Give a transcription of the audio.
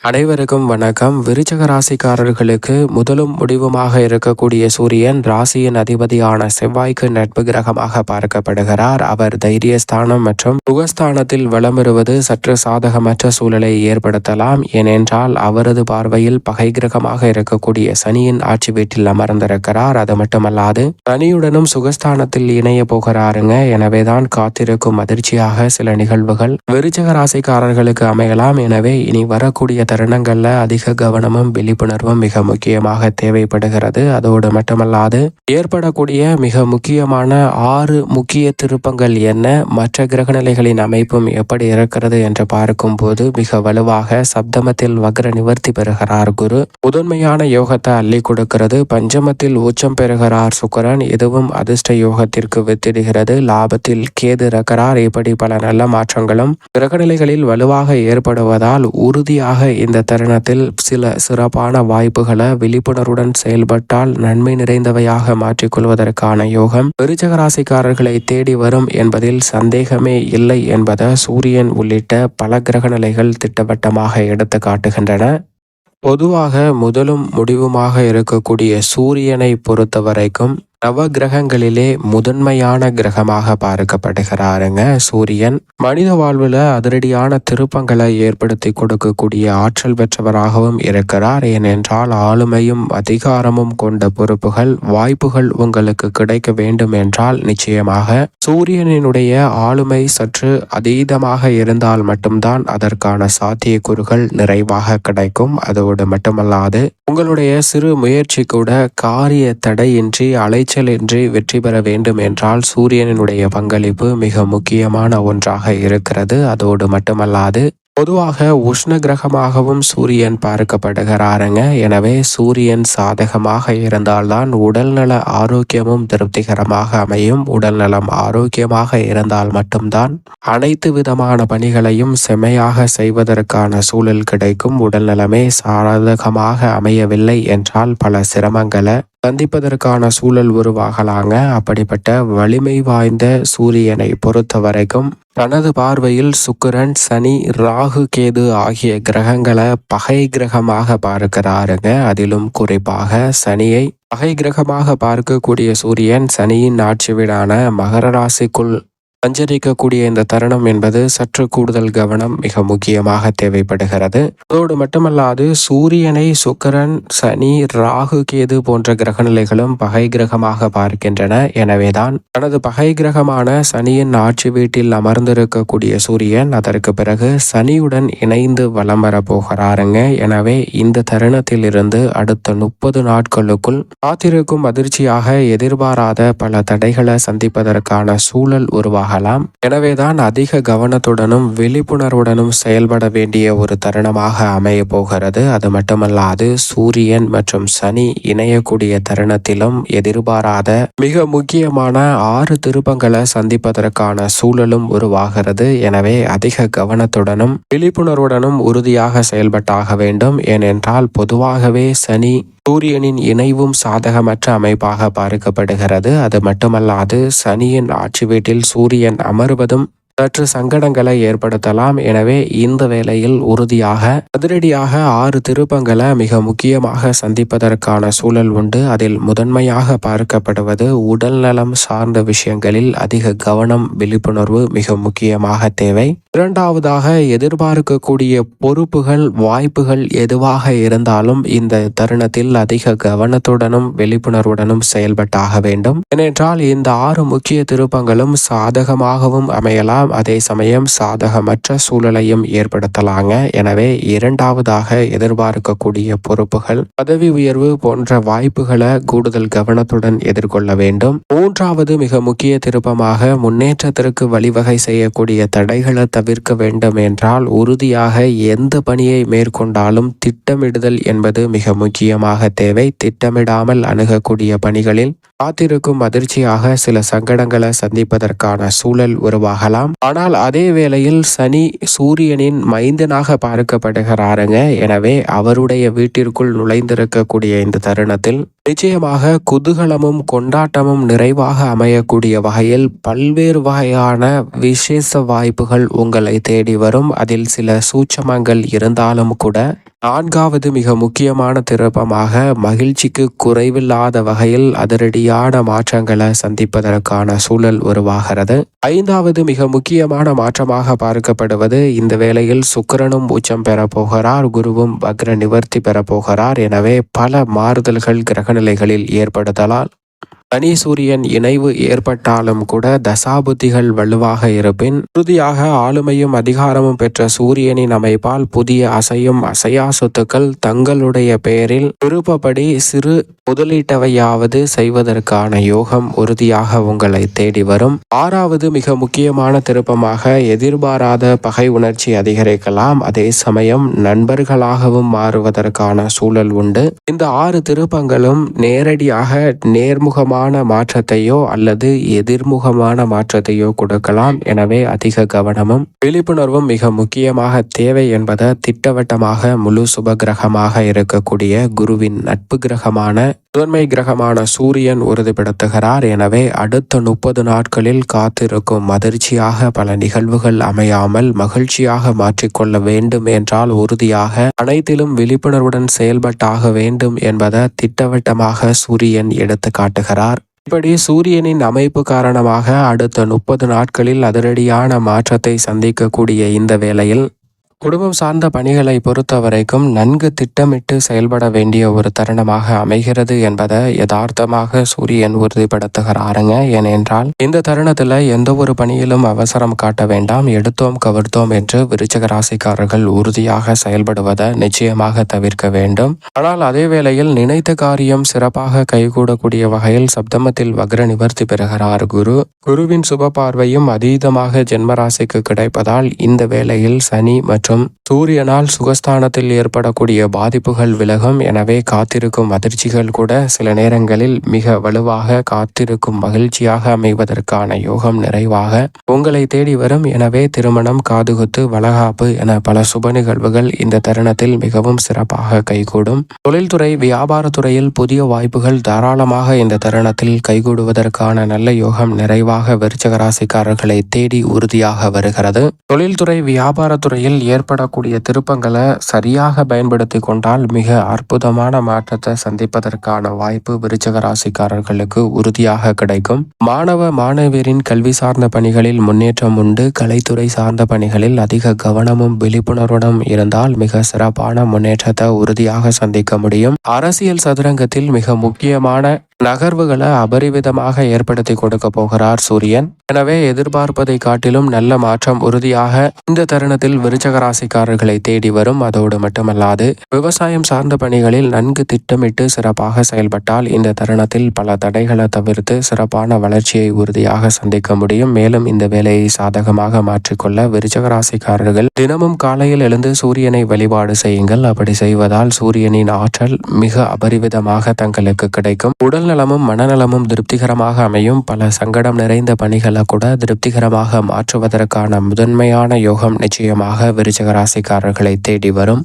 அனைவருக்கும் வணக்கம். விருச்சிக ராசிக்காரர்களுக்கு முதலும் முடிவுமாக இருக்கக்கூடிய சூரியன் ராசியின் அதிபதியான செவ்வாய்க்கு நட்பு கிரகமாக பார்க்கப்படுகிறார். அவர் தைரியஸ்தானம் மற்றும் சுகஸ்தானத்தில் வளமிருவது சற்று சாதகமற்ற சூழலை ஏற்படுத்தலாம். ஏனென்றால் அவரது பார்வையில் பகை கிரகமாக இருக்கக்கூடிய சனியின் ஆட்சி வீட்டில் அமர்ந்திருக்கிறார். அது மட்டுமல்லாது சனியுடனும் சுகஸ்தானத்தில் இணைய போகிறாருங்க. எனவேதான் காத்திருக்கும் அதிர்ச்சியாக சில நிகழ்வுகள் விருச்சிக ராசிக்காரர்களுக்கு அமையலாம். எனவே இனி வரக்கூடிய தருணங்கள்ல அதிக கவனமும் விழிப்புணர்வும் மிக முக்கியமாக தேவைப்படுகிறது. அதோடு மட்டுமல்லாது ஏற்படக்கூடிய மிக முக்கியமான 6 முக்கிய திருப்பங்கள் என்ன, மற்ற கிரகநிலைகளின் அமைப்பும் எப்படி இருக்கிறது என்று பார்க்கும் போது மிக வலுவாக சப்தமத்தில் வக்ர நிவர்த்தி பெறுகிறார் குரு. முதன்மையான யோகத்தை அள்ளி கொடுக்கிறது. பஞ்சமத்தில் உச்சம் பெறுகிறார் சுக்கிரன். இதுவும் அதிர்ஷ்ட யோகத்திற்கு வித்திடுகிறது. லாபத்தில் கேது இருக்கிறார். இப்படி பல நல்ல மாற்றங்களும் கிரகநிலைகளில் வலுவாக ஏற்படுவதால் உறுதியாக இந்த தருணத்தில் சில சிறப்பான வாய்ப்புகளை விழிப்புணர்வுடன் செயல்பட்டால் நன்மை நிறைந்தவையாக மாற்றிக்கொள்வதற்கான யோகம் விருச்சிக ராசிக்காரர்களை தேடி வரும் என்பதில் சந்தேகமே இல்லை என்பதை சூரியன் உள்ளிட்ட பல கிரகநிலைகள் திட்டவட்டமாக எடுத்து காட்டுகின்றன. பொதுவாக முதலும் முடிவுமாக இருக்கக்கூடிய சூரியனை பொறுத்த வரைக்கும் நவ கிரகங்களிலே முதன்மையான கிரகமாக பார்க்கப்படுகிறாருங்க சூரியன். மனித வாழ்வுல அதிரடியான திருப்பங்களை ஏற்படுத்தி கொடுக்கக்கூடிய ஆற்றல் பெற்றவராகவும் இருக்கிறார். ஏனென்றால் ஆளுமையும் அதிகாரமும் கொண்ட பொறுப்புகள் வாய்ப்புகள் உங்களுக்கு கிடைக்க வேண்டும் என்றால் நிச்சயமாக சூரியனினுடைய ஆளுமை சற்று அதீதமாக இருந்தால் மட்டும்தான் அதற்கான சாத்தியக்கூறுகள் நிறைவாக கிடைக்கும். அதோடு மட்டுமல்லாது உங்களுடைய சிறு முயற்சி கூட காரிய தடையின்றி அலைச்சலின்றி வெற்றி பெற வேண்டும் என்றால் சூரியனினுடைய பங்களிப்பு மிக முக்கியமான ஒன்றாக இருக்கிறது. அதோடு மட்டுமல்லாது பொதுவாக உஷ்ண கிரகமாகவும் சூரியன் பார்க்கப்படுகிறாருங்க. எனவே சூரியன் சாதகமாக இருந்தால்தான் உடல்நல ஆரோக்கியமும் திருப்திகரமாக அமையும். உடல்நலம் ஆரோக்கியமாக இருந்தால் மட்டும்தான் அனைத்து விதமான பணிகளையும் செம்மையாக செய்வதற்கான சூழல் கிடைக்கும். உடல்நலமே சாதகமாக அமையவில்லை என்றால் பல சிரமங்களை சந்திப்பதற்கான சூழல் உருவாகலாங்க. அப்படிப்பட்ட வலிமை வாய்ந்த சூரியனை பொறுத்த வரைக்கும் தனது பார்வையில் சுக்கிரன், சனி, ராகு, கேது ஆகிய கிரகங்களை பகை கிரகமாக பார்க்கிறாருங்க. அதிலும் குறிப்பாக சனியை பகை கிரகமாக பார்க்கக்கூடிய சூரியன் சனியின் ஆட்சி வீடான மகர ராசிக்குள் சஞ்சரிக்கக்கூடிய இந்த தருணம் என்பது சற்று கூடுதல் கவனம் மிக முக்கியமாக தேவைப்படுகிறது. அதோடு மட்டுமல்லாது சூரியனை சுக்கிரன், சனி, ராகு, கேது போன்ற கிரகநிலைகளும் பகை கிரகமாக பார்க்கின்றன. எனவேதான் தனது பகை கிரகமான சனியின் ஆட்சி வீட்டில் அமர்ந்திருக்கக்கூடிய சூரியன் அதற்கு பிறகு சனியுடன் இணைந்து வலம் வர போகிறாருங்க. எனவே இந்த தருணத்தில் இருந்து அடுத்த 30 நாட்களுக்குள் காத்திருக்கும் அதிர்ச்சியாக எதிர்பாராத பல தடைகளை சந்திப்பதற்கான சூழல் உருவாக. எனவேதான் அதிக கவனத்துடனும் விழிப்புணர்வுடனும் செயல்பட வேண்டிய ஒரு தருணமாக அமைய போகிறது. அது மட்டுமல்லாது சூரியன் மற்றும் சனி இணையக்கூடிய தருணத்திலும் எதிர்பாராத மிக முக்கியமான 6 திருப்பங்களை சந்திப்பதற்கான சூழலும் உருவாகிறது. எனவே அதிக கவனத்துடனும் விழிப்புணர்வுடனும் உறுதியாக செயல்பட்டாக வேண்டும். ஏனென்றால் பொதுவாகவே சனி சூரியனின் இணைவும் சாதகமற்ற அமைப்பாக பார்க்கப்படுகிறது. அது மட்டுமல்லாது சனியின் ஆட்சி வீட்டில் சூரியன் அமர்வதும் சற்று சங்கடங்களை ஏற்படுத்தலாம். எனவே இந்த வேளையில் உறுதியாக அதிரடியாக 6 திருப்பங்களை மிக முக்கியமாக சந்திப்பதற்கான சூழல் உண்டு. அதில் முதன்மையாக பார்க்கப்படுவது உடல் நலம் சார்ந்த விஷயங்களில் அதிக கவனம் விழிப்புணர்வு மிக முக்கியமாக தேவை. இரண்டாவதாக எதிர்பார்க்கக்கூடிய பொறுப்புகள் வாய்ப்புகள் எதுவாக இருந்தாலும் இந்த தருணத்தில் அதிக கவனத்துடனும் விழிப்புணர்வுடனும் செயல்பட்டாக வேண்டும். ஏனென்றால் இந்த 6 முக்கிய திருப்பங்களும் சாதகமாகவும் அமையலாம், அதே சமயம் சாதகமற்ற சூழலையும் ஏற்படுத்தலாங்க. எனவே இரண்டாவதாக எதிர்பார்க்கக்கூடிய பொறுப்புகள் பதவி உயர்வு போன்ற வாய்ப்புகளை கூடுதல் கவனத்துடன் எதிர்கொள்ள வேண்டும். மூன்றாவது மிக முக்கிய திருப்பமாக முன்னேற்றத்திற்கு வழிவகை செய்யக்கூடிய தடைகளை தவிர்க்க வேண்டும் என்றால் உறுதியாக எந்த பணியை மேற்கொண்டாலும் திட்டமிடுதல் என்பது மிக முக்கியமாக தேவை. திட்டமிடாமல் அணுகக்கூடிய பணிகளில் காத்திருக்கும் அதிர்ச்சியாக சில சங்கடங்களை சந்திப்பதற்கான சூழல் உருவாகலாம். ஆனால் அதே வேளையில் சனி சூரியனின் மைந்தனாக பார்க்கப்படுகிறாருங்க. எனவே அவருடைய வீட்டிற்குள் நுழைந்திருக்கக்கூடிய இந்த தருணத்தில் நிச்சயமாக குதூகலமும் கொண்டாட்டமும் நிறைவாக அமையக்கூடிய வகையில் பல்வேறு வகையான விசேஷ வாய்ப்புகள் உங்களை தேடி வரும். அதில் சில சூட்சமங்கள் இருந்தாலும் கூட 4வது மிக முக்கியமான திருப்பமாக மகிழ்ச்சிக்கு குறைவில்லாத வகையில் அதிரடியான மாற்றங்களை சந்திப்பதற்கான சூழல் உருவாகிறது. 5வது மிக முக்கியமான மாற்றமாக பார்க்கப்படுவது இந்த வேளையில் சுக்கிரனும் உச்சம் பெற போகிறார், குருவும் வக்ர நிவர்த்தி பெற போகிறார். எனவே பல மாறுதல்கள் கிரகநிலைகளில் ஏற்படுத்தலால் சனி சூரியன் இணைவு ஏற்பட்டாலும் கூட தசாபுத்திகள் வலுவாக இருப்பின் உறுதியாக ஆளுமையும் அதிகாரமும் பெற்ற சூரியனின் அமைப்பால் புதிய அசையும் அசையா சொத்துக்கள் தங்களுடைய பெயரில் விருப்பப்படி சிறு முதலீட்டவையாவது செய்வதற்கான யோகம் உறுதியாக உங்களை தேடி வரும். 6வது மிக முக்கியமான திருப்பமாக எதிர்பாராத பகை உணர்ச்சி அதிகரிக்கலாம், அதே சமயம் நண்பர்களாகவும் மாறுவதற்கான சூழல் உண்டு. இந்த 6 திருப்பங்களும் நேரடியாக நேர்முகமான மாற்றத்தையோ அல்லது எதிர்முகமான மாற்றத்தையோ கொடுக்கலாம். எனவே அதிக கவனமும் விழிப்புணர்வும் மிக முக்கியமாக தேவை என்பதை திட்டவட்டமாக முழு சுப கிரகமாக இருக்கக்கூடிய குருவின் நட்பு கிரகமான முதன்மை கிரகமான சூரியன் உறுதிப்படுத்துகிறார். எனவே அடுத்த 30 நாட்களில் காத்திருக்கும் அதிர்ச்சியாக பல நிகழ்வுகள் அமையாமல் மகிழ்ச்சியாக மாற்றிக்கொள்ள வேண்டும் என்றால் உறுதியாக அனைத்திலும் விழிப்புணர்வுடன் செயல்பட்டாக வேண்டும் என்பதை திட்டவட்டமாக சூரியன் எடுத்து காட்டுகிறார். இப்படி சூரியனின் அமைப்பு காரணமாக அடுத்த 30 நாட்களில் அதிரடியான மாற்றத்தை சந்திக்கக்கூடிய இந்த வேளையில் குடும்பம் சார்ந்த பணிகளை பொறுத்த வரைக்கும் நன்கு திட்டமிட்டு செயல்பட வேண்டிய ஒரு தருணமாக அமைகிறது என்பதை யதார்த்தமாக சூரியன் உறுதிப்படுத்துகிறாருங்க. ஏனென்றால் இந்த தருணத்துல எந்த ஒரு பணியிலும் அவசரம் காட்ட வேண்டாம், எடுத்தோம் கவிர்த்தோம் என்று விருச்சிக ராசிக்காரர்கள் உறுதியாக செயல்படுவதை நிச்சயமாக தவிர்க்க வேண்டும். ஆனால் அதே வேளையில் நினைத்த காரியம் சிறப்பாக கைகூடக்கூடிய வகையில் சப்தமத்தில் வக்ர நிவர்த்தி பெறுகிறார் குரு. குருவின் சுப பார்வையும் அதீதமாக ஜென்மராசிக்கு கிடைப்பதால் இந்த வேளையில் சனி மற்றும் சூரியனால் சுகஸ்தானத்தில் ஏற்படக்கூடிய பாதிப்புகள் விலகும். எனவே காத்திருக்கும் அதிர்ச்சிகள் கூட சில நேரங்களில் மிக வலுவாக காத்திருக்கும் மகிழ்ச்சியாக அமைவதற்கான யோகம் நிறைவாக உங்களை தேடி வரும். எனவே திருமணம், காதுகுத்து, வளகாப்பு என பல சுப நிகழ்வுகள் இந்த தருணத்தில் மிகவும் சிறப்பாக கைகூடும். தொழில்துறை, வியாபாரத்துறையில் புதிய வாய்ப்புகள் தாராளமாக இந்த தருணத்தில் கைகூடுவதற்கான நல்ல யோகம் நிறைவாக விருச்சிக ராசிக்காரர்களை தேடி உறுதியாக வருகிறது. தொழில்துறை, வியாபாரத்துறையில் ஏற்படக்கூடிய திருப்பங்களை சரியாக பயன்படுத்தி கொண்டால் மிக அற்புதமான மாற்றத்தை சந்திப்பதற்கான வாய்ப்பு விருச்சிக ராசிக்காரர்களுக்கு உறுதியாக கிடைக்கும். மாணவ மாணவியரின் கல்வி சார்ந்த பணிகளில் முன்னேற்றம் உண்டு. கலைத்துறை சார்ந்த பணிகளில் அதிக கவனமும் விழிப்புணர்வுடன் இருந்தால் மிக சிறப்பான முன்னேற்றத்தை உறுதியாக சந்திக்க முடியும். அரசியல் சதுரங்கத்தில் மிக முக்கியமான நகர்வுகளை அபரிவிதமாக ஏற்படுத்தி கொடுக்க போகிறார் சூரியன். எனவே எதிர்பார்ப்பதை காட்டிலும் நல்ல மாற்றம் உறுதியாக இந்த தருணத்தில் விருச்சிக ராசிக்காரர்களை தேடி வரும். அதோடு மட்டுமல்லாது விவசாயம் சார்ந்த பணிகளில் நன்கு திட்டமிட்டு சிறப்பாக செயல்பட்டால் இந்த தருணத்தில் பல தடைகளை தவிர்த்து சிறப்பான வளர்ச்சியை உறுதியாக சந்திக்க முடியும். மேலும் இந்த வேலையை சாதகமாக மாற்றிக்கொள்ள விருச்சிக ராசிக்காரர்கள் தினமும் காலையில் எழுந்து சூரியனை வழிபாடு செய்யுங்கள். அப்படி செய்வதால் சூரியனின் ஆற்றல் மிக அபரிவிதமாக தங்களுக்கு கிடைக்கும். உடல் நலமும் மனநலமும் திருப்திகரமாக அமையும். பல சங்கடம் நிறைந்த பணிகளை கூட திருப்திகரமாக மாற்றுவதற்கான முதன்மையான யோகம் நிச்சயமாக விருச்சிக ராசிக்காரர்களை தேடி வரும்.